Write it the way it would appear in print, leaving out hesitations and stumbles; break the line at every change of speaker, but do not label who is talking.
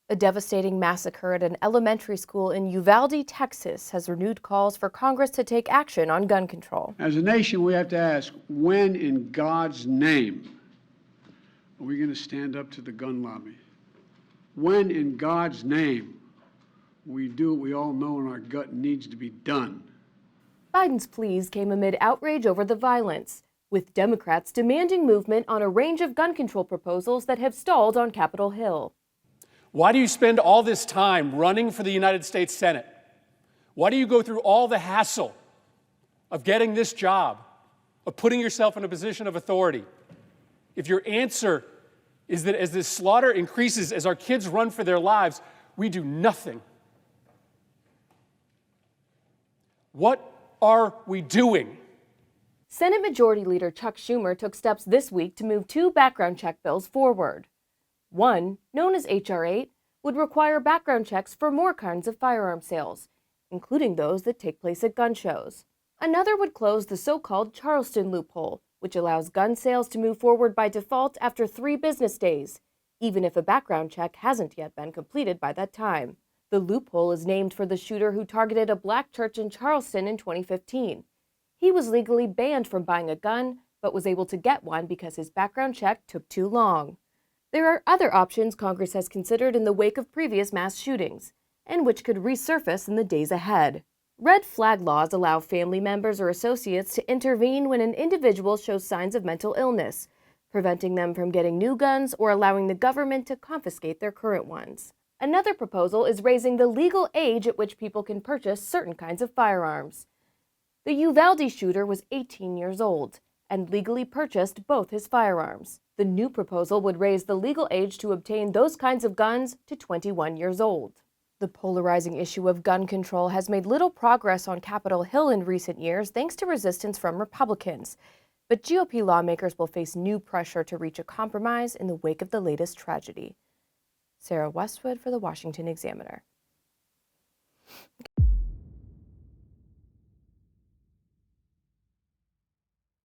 A devastating massacre at an elementary school in Uvalde, Texas, has renewed calls for Congress to take action on gun control.
As a nation, we have to ask, when in God's name are we going to stand up to the gun lobby? When in God's name we do what we all know in our gut needs to be done?
Biden's pleas came amid outrage over the violence, with Democrats demanding movement on a range of gun control proposals that have stalled on Capitol Hill.
Why do you spend all this time running for the United States Senate? Why do you go through all the hassle of getting this job, of putting yourself in a position of authority, if your answer is that as this slaughter increases, as our kids run for their lives, we do nothing? What are we doing?
Senate Majority Leader Chuck Schumer took steps this week to move two background check bills forward. One, known as H.R. 8, would require background checks for more kinds of firearm sales, including those that take place at gun shows. Another would close the so-called Charleston loophole, which allows gun sales to move forward by default after 3 business days, even if a background check hasn't yet been completed by that time. The loophole is named for the shooter who targeted a black church in Charleston in 2015. He was legally banned from buying a gun, but was able to get one because his background check took too long. There are other options Congress has considered in the wake of previous mass shootings, and which could resurface in the days ahead. Red flag laws allow family members or associates to intervene when an individual shows signs of mental illness, preventing them from getting new guns or allowing the government to confiscate their current ones. Another proposal is raising the legal age at which people can purchase certain kinds of firearms. The Uvalde shooter was 18 years old and legally purchased both his firearms. The new proposal would raise the legal age to obtain those kinds of guns to 21 years old. The polarizing issue of gun control has made little progress on Capitol Hill in recent years thanks to resistance from Republicans. But GOP lawmakers will face new pressure to reach a compromise in the wake of the latest tragedy. Sarah Westwood for the Washington Examiner.